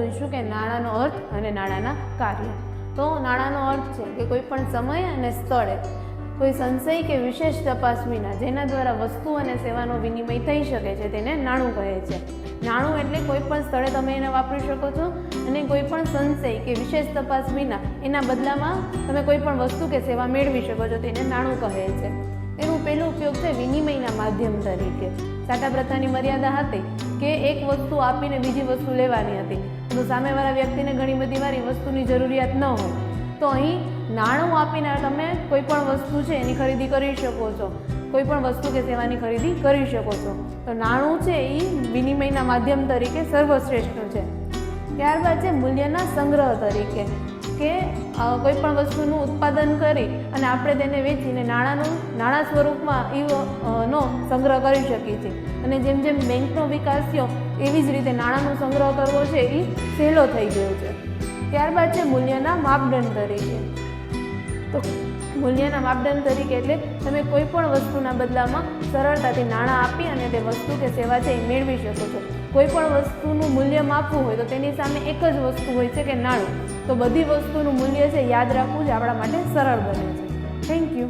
જોઈશું કે નાણાંનો અર્થ અને નાણાંના કાર્ય. તો નાણાંનો અર્થ છે કે કોઈ પણ સમય અને સ્થળે કોઈ સંશય કે વિશેષ તપાસ વિના જેના દ્વારા વસ્તુ અને સેવાનો વિનિમય થઈ શકે છે તેને નાણું કહે છે. નાણું એટલે કોઈ પણ સ્થળે તમે એને વાપરી શકો છો અને કોઈ પણ સંશય કે વિશેષ તપાસ વિના એના બદલામાં તમે કોઈ પણ વસ્તુ કે સેવા મેળવી શકો છો તેને નાણું કહે છે. એનો પહેલો ઉપયોગ છે વિનિમયના માધ્યમ તરીકે. સાટા પ્રથાની મર્યાદા હતી કે એક વસ્તુ આપીને બીજી વસ્તુ લેવાની હતી, તો સામેવાળા વ્યક્તિને ઘણી બધી વાર એ વસ્તુની જરૂરિયાત ન હોય, તો અહીં નાણું આપીને તમે કોઈ પણ વસ્તુ છે એની ખરીદી કરી શકો છો, કોઈ પણ વસ્તુ કે સેવાની ખરીદી કરી શકો છો. તો નાણું છે એ વિનિમયના માધ્યમ તરીકે સર્વશ્રેષ્ઠ છે. ત્યારબાદ છે મૂલ્યના સંગ્રહ તરીકે, કે કોઈ પણ વસ્તુનું ઉત્પાદન કરી અને આપણે તેને વેચીને નાણાં સ્વરૂપમાં નો સંગ્રહ કરી શકીએ છીએ. અને જેમ જેમ બેંકનો વિકાસ થયો એવી જ રીતે નાણાંનો સંગ્રહ કરવો છે એ સહેલો થઈ ગયો છે. ત્યારબાદ છે મૂલ્યના માપદંડ તરીકે. તો મૂલ્યના માપદંડ તરીકે એટલે તમે કોઈ પણ વસ્તુના બદલામાં સરળતાથી નાણાં આપી અને તે વસ્તુ કે સેવા છે એ મેળવી શકો છો. કોઈ પણ વસ્તુનું મૂલ્ય માપવું હોય તો તેની સામે એક જ વસ્તુ હોય છે કે નાણું. તો બધી વસ્તુનું મૂલ્ય છે યાદ રાખવું જ આપણા માટે સરળ બને છે. Thank you.